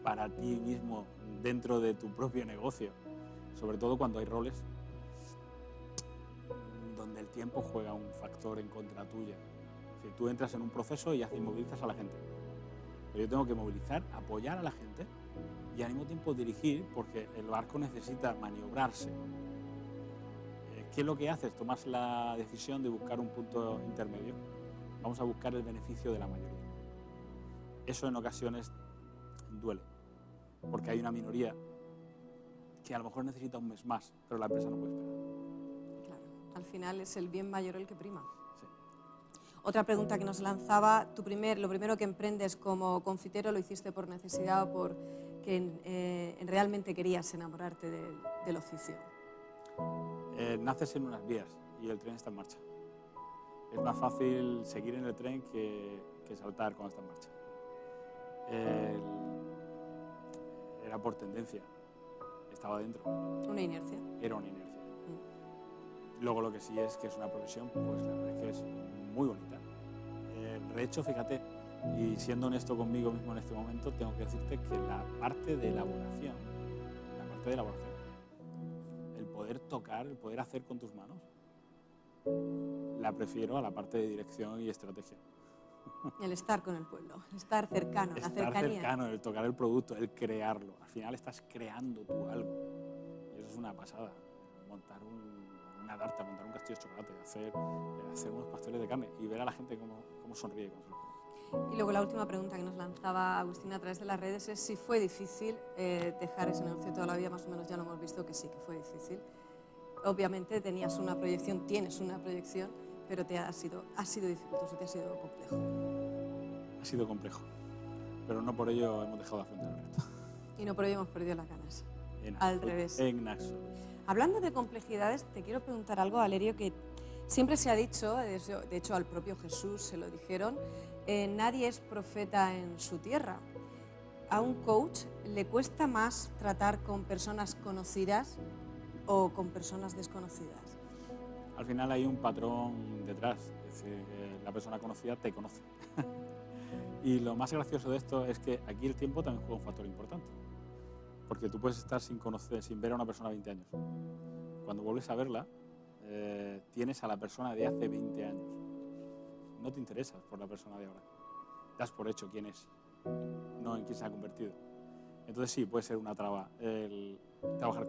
para ti mismo dentro de tu propio negocio, sobre todo cuando hay roles donde el tiempo juega un factor en contra tuya. Si tú entras en un proceso y movilizas a la gente, pero yo tengo que movilizar, apoyar a la gente y al mismo tiempo dirigir, porque el barco necesita maniobrarse. ¿Qué es lo que haces? Tomas la decisión de buscar un punto intermedio. Vamos a buscar el beneficio de la mayoría. Eso en ocasiones duele, porque hay una minoría que a lo mejor necesita un mes más, pero la empresa no puede esperar. Claro, al final es el bien mayor el que prima. Sí. Otra pregunta que nos lanzaba, lo primero que emprendes como confitero, ¿lo hiciste por necesidad o porque realmente querías enamorarte del oficio? naces en unas vías y el tren está en marcha. Es más fácil seguir en el tren que saltar cuando está en marcha. Era por tendencia, estaba dentro. Una inercia. Era una inercia. Luego lo que sí es que es una profesión, pues la verdad es que es muy bonita. De hecho, fíjate, y siendo honesto conmigo mismo en este momento, tengo que decirte que la parte de elaboración, el poder tocar, el poder hacer con tus manos, la prefiero a la parte de dirección y estrategia. El estar con el pueblo, estar cercano, la cercanía. Estar cercano, el tocar el producto, el crearlo. Al final estás creando tú algo. Y eso es una pasada. Montar una tarta, montar un castillo de chocolate, hacer unos pasteles de carne y ver a la gente cómo sonríe con eso. Y luego la última pregunta que nos lanzaba Agustina a través de las redes es si fue difícil dejar ese negocio toda la vida. Más o menos ya lo hemos visto que sí, que fue difícil. Obviamente tenías una proyección, tienes una proyección, pero ha sido dificultoso, te ha sido complejo. Ha sido complejo, pero no por ello hemos dejado de afrontar el reto. Y no por ello hemos perdido las ganas. Al revés. En absoluto. Hablando de complejidades, te quiero preguntar algo, Valerio, que siempre se ha dicho, de hecho al propio Jesús se lo dijeron, nadie es profeta en su tierra. A un coach le cuesta más tratar con personas conocidas o con personas desconocidas. Al final hay un patrón detrás, es decir, la persona conocida te conoce. Y lo más gracioso de esto es que aquí el tiempo también juega un factor importante, porque tú puedes estar sin ver a una persona 20 años. Cuando vuelves a verla, tienes a la persona de hace 20 años. No te interesas por la persona de ahora. Das por hecho quién es, no en quién se ha convertido. Entonces sí, puede ser una traba el trabajar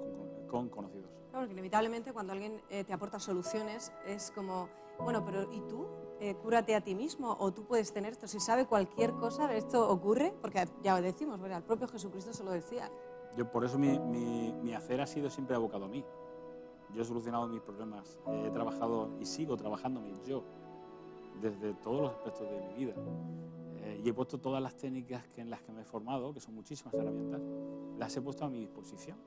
con conocidos. Claro, porque inevitablemente cuando alguien te aporta soluciones es como, bueno, pero ¿y tú? Cúrate a ti mismo, o tú puedes tener esto. Si sabe cualquier cosa, esto ocurre, porque ya lo decimos, ¿verdad? El propio Jesucristo se lo decía. Yo por eso mi hacer ha sido siempre abocado a mí. Yo he solucionado mis problemas, he trabajado y sigo trabajándome yo desde todos los aspectos de mi vida. Y he puesto todas las técnicas en las que me he formado, que son muchísimas herramientas, las he puesto a mi disposición.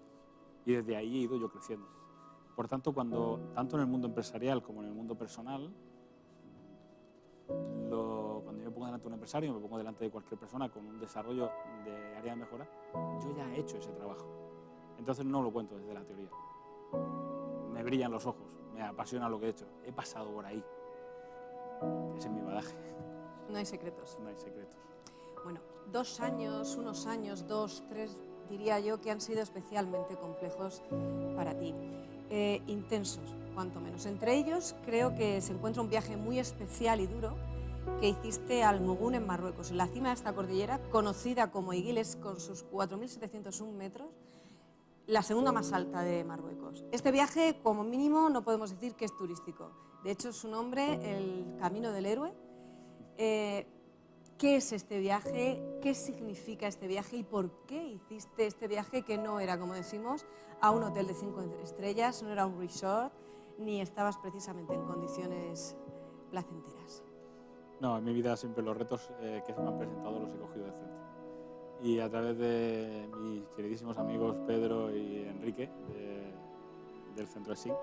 Y desde ahí he ido yo creciendo. Por tanto, tanto en el mundo empresarial como en el mundo personal, cuando yo me pongo delante de un empresario, me pongo delante de cualquier persona con un desarrollo de área de mejora, yo ya he hecho ese trabajo. Entonces no lo cuento desde la teoría. Me brillan los ojos, me apasiona lo que he hecho. He pasado por ahí. Ese es mi bagaje. No hay secretos. No hay secretos. Bueno, unos años, 2, 3, diría yo, que han sido especialmente complejos para ti. Intensos, cuanto menos. Entre ellos, creo que se encuentra un viaje muy especial y duro que hiciste al Mogún en Marruecos, en la cima de esta cordillera, conocida como Iguiles, con sus 4.701 metros, la segunda más alta de Marruecos. Este viaje, como mínimo, no podemos decir que es turístico. De hecho, su nombre, el Camino del Héroe. ¿Qué es este viaje? ¿Qué significa este viaje? ¿Y por qué hiciste este viaje que no era, como decimos, a un hotel de 5 estrellas, no era un resort, ni estabas precisamente en condiciones placenteras? No, en mi vida siempre los retos que se me han presentado los he cogido de frente. Y a través de mis queridísimos amigos Pedro y Enrique del Centro de SIG,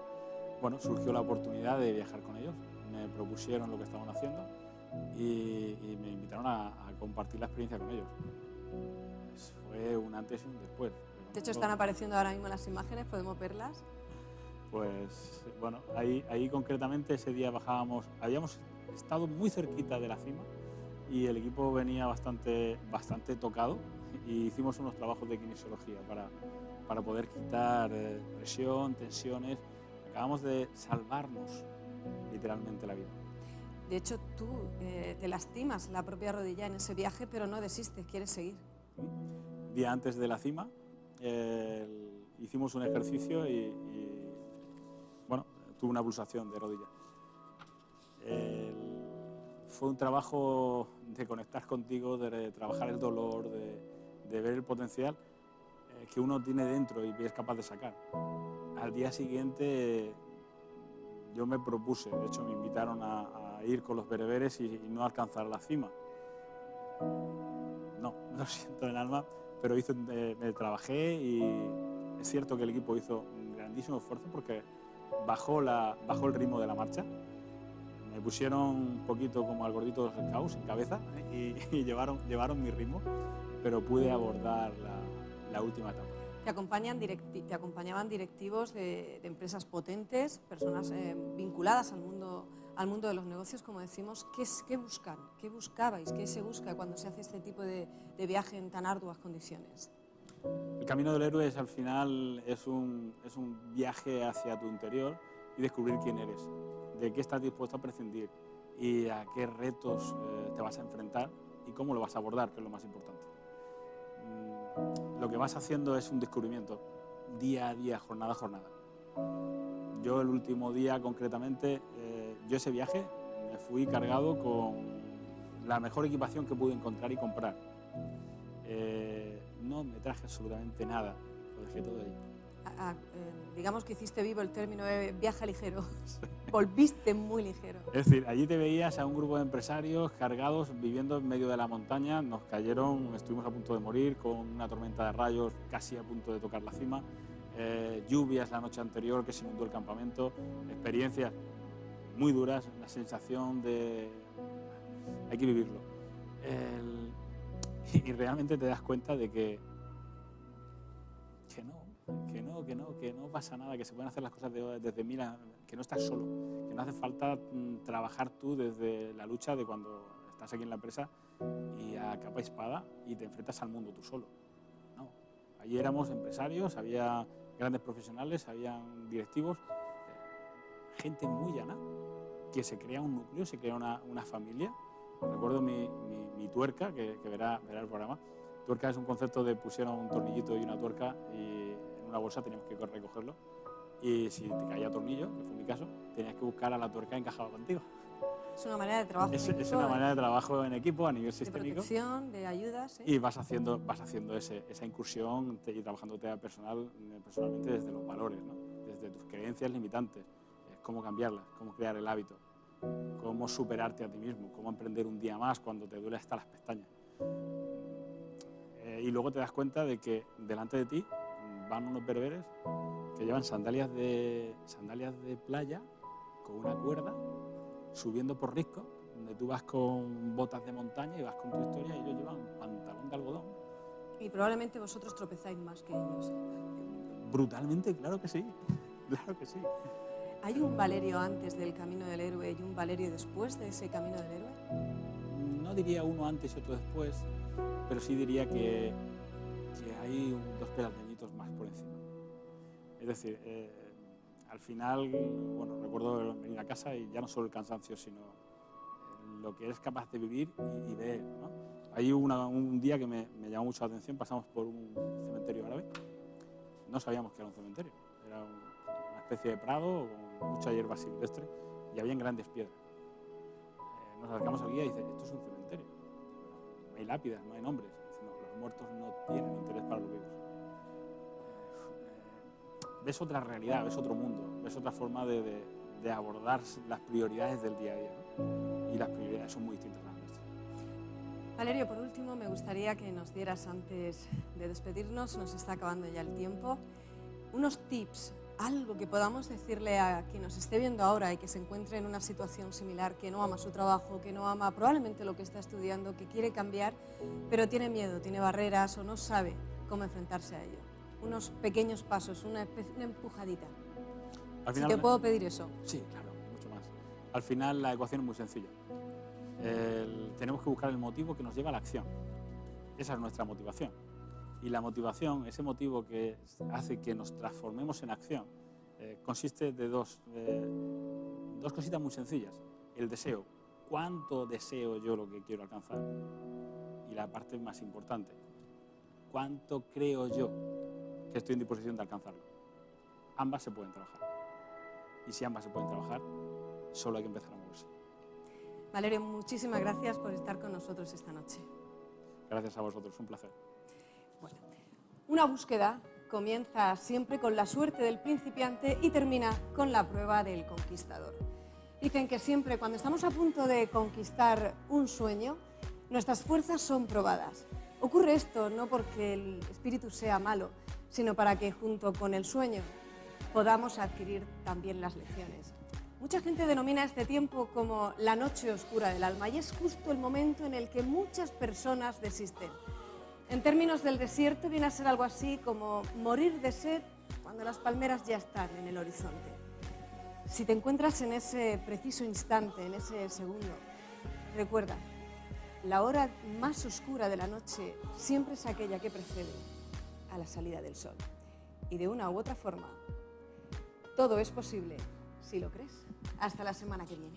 bueno, surgió la oportunidad de viajar con ellos. Me propusieron lo que estaban haciendo y me invitaron a compartir la experiencia con ellos. Pues fue un antes y un después. De hecho, están apareciendo ahora mismo las imágenes, podemos verlas. Pues bueno, ahí concretamente ese día bajábamos, habíamos estado muy cerquita de la cima y el equipo venía bastante tocado y hicimos unos trabajos de kinesiología para poder quitar presión, tensiones. Acabamos de salvarnos literalmente la vida. De hecho, tú te lastimas la propia rodilla en ese viaje, pero no desistes, quieres seguir. Día antes de la cima hicimos un ejercicio y bueno, tuve una pulsación de rodilla. Fue un trabajo de conectar contigo, de trabajar el dolor, de ver el potencial que uno tiene dentro y es capaz de sacar. Al día siguiente yo me propuse, de hecho me invitaron a ir con los bereberes y no alcanzar la cima. No, lo siento en el alma, pero me trabajé y es cierto que el equipo hizo un grandísimo esfuerzo porque bajó el ritmo de la marcha. Me pusieron un poquito como al gordito de los Scouts en cabeza y llevaron mi ritmo, pero pude abordar la última etapa. Te acompañaban directivos de empresas potentes, personas vinculadas al mundo de los negocios, como decimos. ¿Qué buscan? ¿Qué buscabais? ¿Qué se busca cuando se hace este tipo de viaje en tan arduas condiciones? El camino del héroe al final es un viaje hacia tu interior y descubrir quién eres, de qué estás dispuesto a prescindir y a qué retos te vas a enfrentar y cómo lo vas a abordar, que es lo más importante. Lo que vas haciendo es un descubrimiento, día a día, jornada a jornada. Yo el último día concretamente, yo ese viaje me fui cargado con la mejor equipación que pude encontrar y comprar. No me traje absolutamente nada, lo dejé todo ahí. Digamos que hiciste vivo el término de viaje ligero. Volviste muy ligero. Es decir, allí te veías a un grupo de empresarios cargados, viviendo en medio de la montaña. Nos cayeron, estuvimos a punto de morir con una tormenta de rayos, casi a punto de tocar la cima. Lluvias la noche anterior que se inundó el campamento. Experiencias muy duras, la sensación de... hay que vivirlo. Y realmente te das cuenta de que no pasa nada, que se pueden hacer las cosas desde mira, que no estás solo, que no hace falta trabajar tú desde la lucha de cuando estás aquí en la empresa y a capa y espada y te enfrentas al mundo tú solo. No, allí éramos empresarios, había grandes profesionales, habían directivos, gente muy llana, que se crea un núcleo, se crea una familia. Recuerdo mi tuerca, que verá el programa. Tuerca es un concepto de pusieron un tornillito y una tuerca y en una bolsa teníamos que recogerlo. Y si te caía tornillo, que fue mi caso, tenías que buscar a la tuerca encajada contigo. Es una manera de trabajo en equipo. Es una manera de trabajo en equipo a nivel de sistémico. protección, de ayuda, sí. Y vas haciendo esa incursión y trabajándote personalmente desde los valores, ¿no? Desde tus creencias limitantes, cómo cambiarlas, cómo crear el hábito, cómo superarte a ti mismo, cómo emprender un día más cuando te duele hasta las pestañas. Y luego te das cuenta de que delante de ti van unos bereberes que llevan sandalias de playa con una cuerda, subiendo por risco, donde tú vas con botas de montaña y vas con tu historia y ellos llevan pantalón de algodón. Y probablemente vosotros tropezáis más que ellos. Brutalmente, claro que sí, claro que sí. ¿Hay un Valerio antes del Camino del Héroe y un Valerio después de ese Camino del Héroe? No diría uno antes y otro después, pero sí diría que hay dos peldañitos más por encima. Es decir, al final, bueno, recuerdo venir a casa y ya no solo el cansancio, sino lo que eres capaz de vivir y ver, ¿no? Hay un día que me llamó mucho la atención, pasamos por un cementerio árabe, no sabíamos que era un cementerio, era una especie de prado con mucha hierba silvestre y habían grandes piedras. Nos acercamos al guía y dice, esto es un cementerio, no hay lápidas, no hay nombres. Dice, no, los muertos no tienen interés para los vivos. Ves otra realidad, ves otro mundo, ves otra forma de abordar las prioridades del día a día, ¿no? Y las prioridades son muy distintas a las nuestras. Valerio, por último, me gustaría que nos dieras, antes de despedirnos, nos está acabando ya el tiempo, unos tips, algo que podamos decirle a quien nos esté viendo ahora y que se encuentre en una situación similar, que no ama su trabajo, que no ama probablemente lo que está estudiando, que quiere cambiar, pero tiene miedo, tiene barreras o no sabe cómo enfrentarse a ello. Unos pequeños pasos, una empujadita. Al final, si te puedo pedir eso. Sí, claro, mucho más. Al final la ecuación es muy sencilla. Tenemos que buscar el motivo que nos lleva a la acción. Esa es nuestra motivación. Y la motivación, ese motivo que hace que nos transformemos en acción, consiste de dos cositas muy sencillas. El deseo. ¿Cuánto deseo yo lo que quiero alcanzar? Y la parte más importante. ¿Cuánto creo yo que estoy en disposición de alcanzarlo? Ambas se pueden trabajar. Y si ambas se pueden trabajar, solo hay que empezar a moverse. Valerio, muchísimas gracias por estar con nosotros esta noche. Gracias a vosotros, un placer. Bueno, una búsqueda comienza siempre con la suerte del principiante y termina con la prueba del conquistador. Dicen que siempre cuando estamos a punto de conquistar un sueño, nuestras fuerzas son probadas. Ocurre esto no porque el espíritu sea malo, sino para que junto con el sueño podamos adquirir también las lecciones. Mucha gente denomina este tiempo como la noche oscura del alma y es justo el momento en el que muchas personas desisten. En términos del desierto viene a ser algo así como morir de sed cuando las palmeras ya están en el horizonte. Si te encuentras en ese preciso instante, en ese segundo, recuerda, la hora más oscura de la noche siempre es aquella que precede a la salida del sol. Y de una u otra forma, todo es posible si lo crees. Hasta la semana que viene.